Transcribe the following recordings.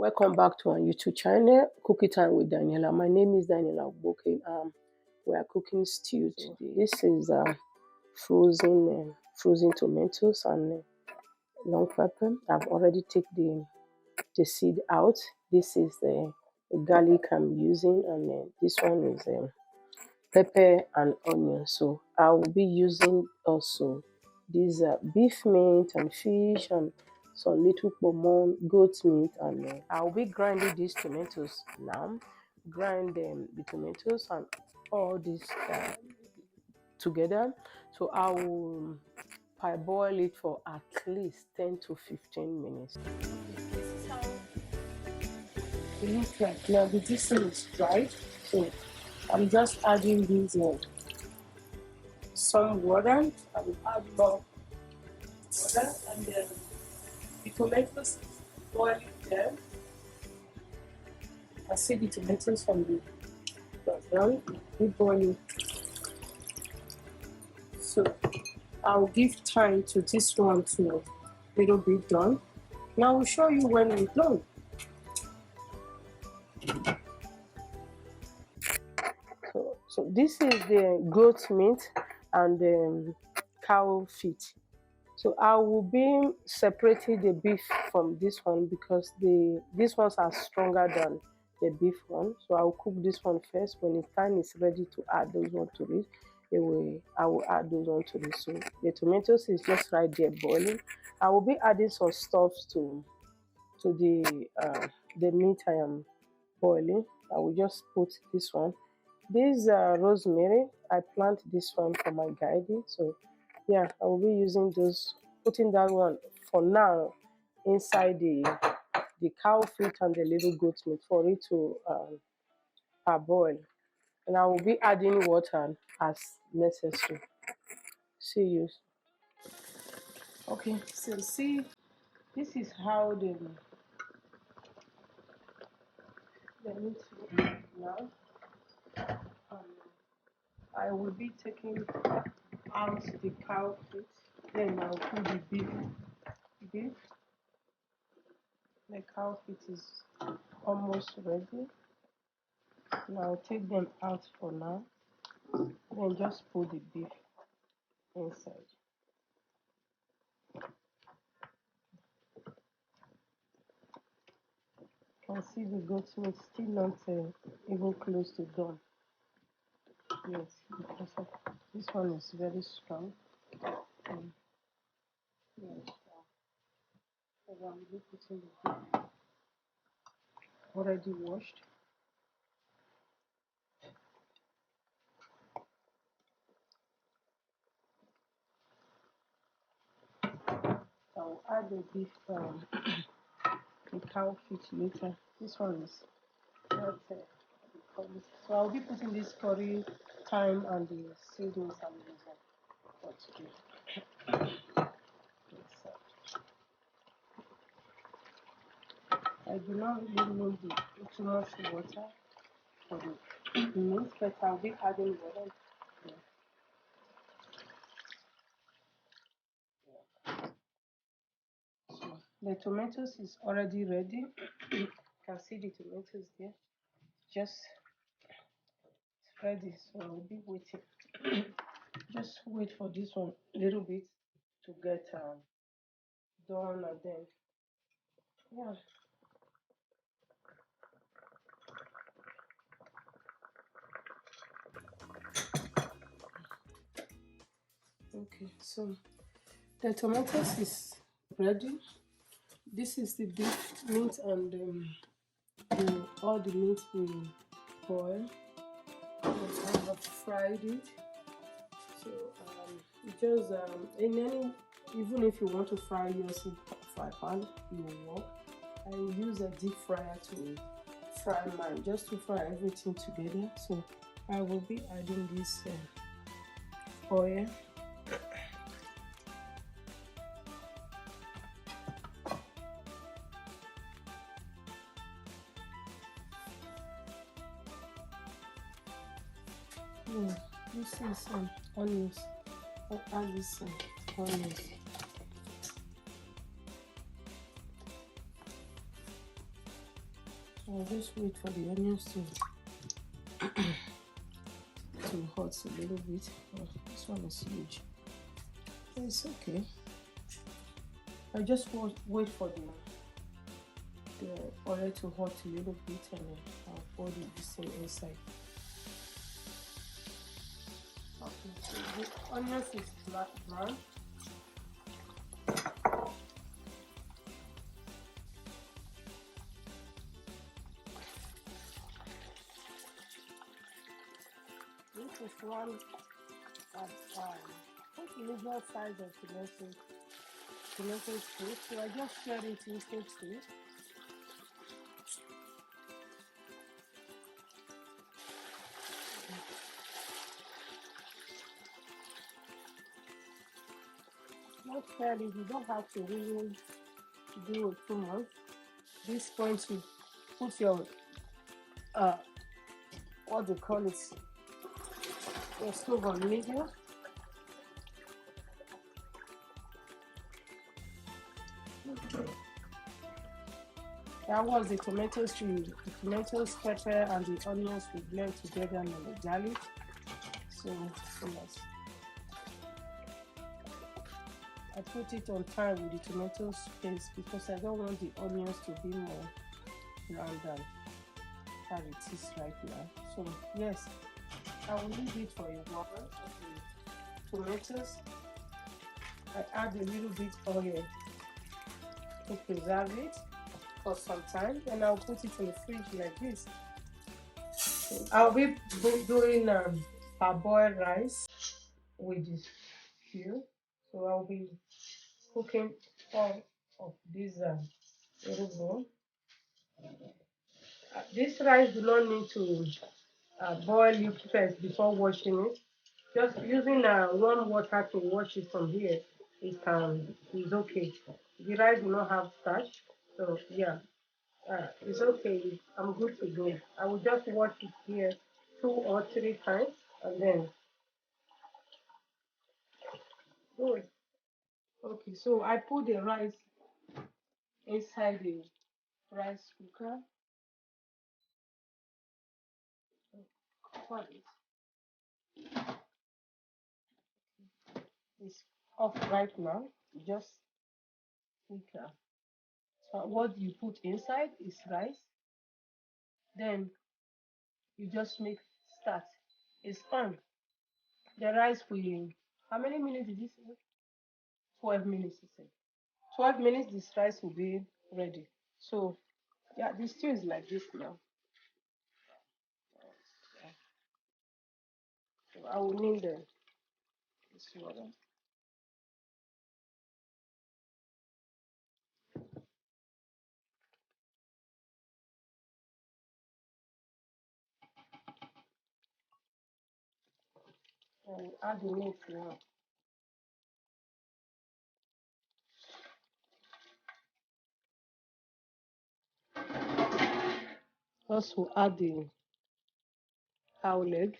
Welcome back to our YouTube channel, Cooking Time with Daniela. My name is Daniela Boke. We are cooking stew today. This is frozen tomatoes and long pepper. I've already taken the seed out. This is the garlic I'm using, and this one is pepper and onion. So I will be using also these beef meat and fish and some little pomon, goat meat, and I will be grinding these tomatoes now. Grind the tomatoes and all this together. So I will parboil it for at least 10 to 15 minutes. This is how it looks like. Now the distance is dried, so I'm just adding these some water. I will add more water, and then the tomatoes boiling there. I see the tomatoes from the done. We boiling. So I'll give time to this one to a little bit done. Now I'll show you when we're done. So this is the goat meat and the cow feet. So I will be separating the beef from this one because these ones are stronger than the beef one. So I'll cook this one first. When the time is ready to add those one to it, I will add those on to this. So the tomatoes is just right there boiling. I will be adding some stuff to the meat I am boiling. I will just put this one. This rosemary, I plant this one for my garden. So yeah, I will be using those, putting that one for now inside the cow feet and the little goat meat for it to parboil. And I will be adding water as necessary. See you. Okay, so see, this is how the meat looks now. I will be taking out the cow feet. Then I'll put the beef. The cow feet is almost ready. Now I'll take them out for now. Then just put the beef inside. You can see the goat meat still not even close to done. Yes, because of this one is very strong. Yes, so I will be putting the beef already washed. I will add the beef, the cow feet later. This one is not so I'll be putting this curry, thyme, and the seasonings I'm using for today. I do not really need too much water for the meat, but I'll be adding water. So the tomatoes is already ready. You can see the tomatoes there. Just ready, so I'll be waiting. Just wait for this one a little bit to get done, and then yeah. Okay, so the tomatoes is ready. This is the beef meat and all the meat we boil. I have fried it. So just even if you want to fry yours in fry pan, it will work. I will use a deep fryer to fry mine, just to fry everything together. So I will be adding this oil. This is onions. I'll add this onions. I'll just wait for the onions to hot a little bit. Oh, this one is huge. It's okay. I just wait for the oil to hot a little bit, and then I'll pour this thing inside. Okay, so the onions is brown. This is one usual size of tomato paste. So I just shred it into two. Not fairly, you don't have to really do it too much. This point you put your what they call it, your stove on medium. That was the tomatoes, pepper, and the onions we blend together, and the garlic. So yes, I put it on time with the tomato paste because I don't want the onions to be more brown than how it is right now. So yes, I will leave it for a while. The tomatoes, I add a little bit oil to preserve it for some time, and I'll put it in the fridge like this. I'll be doing parboiled rice with this stew, so I'll be cooking all of this little bowl. This rice do not need to boil it first before washing it. Just using warm water to wash it from here, it is okay. The rice do not have starch, so yeah. It's okay. I'm good to go. I will just wash it here 2 or 3 times, and then good. Okay, so I put the rice inside the rice cooker. Cover it. It's off right now. Just cooker. So what you put inside is rice. Then you just make start. It's on. The rice will. How many minutes did you say? 12 minutes. You said. 12 minutes. This rice will be ready. So yeah, the stew is like this now. So I will need this water. I will add the meat now. First, we'll add the cow leg.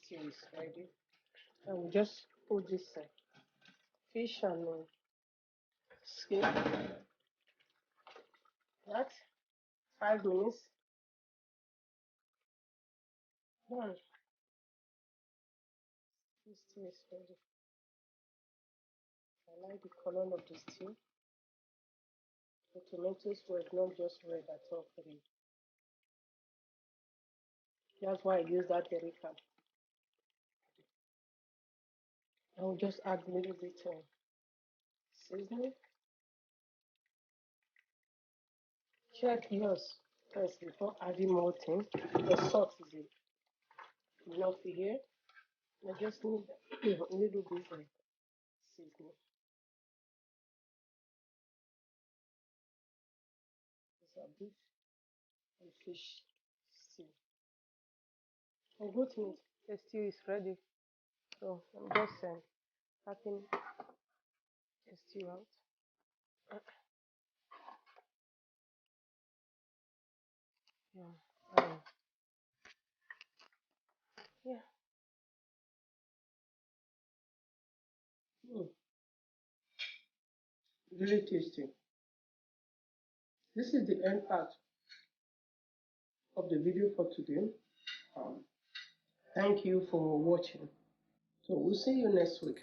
Stew is ready. I will just put this fish and skin. That 5 minutes. Done. This stew is ready. I like the color of the stew. The tomatoes were not just red at all for me. That's why I use that very card. I will just add a little bit of seasoning. Check yours first before adding more things. The salt is enough here. I just need a little bit of seasoning. It's a beef and fish stew. And goat meat. The stew is ready. So I'm just cutting the stew out. Yeah. Yeah. Mm, really tasty. This is the end part of the video for today. Um, Thank you for watching. So we'll see you next week.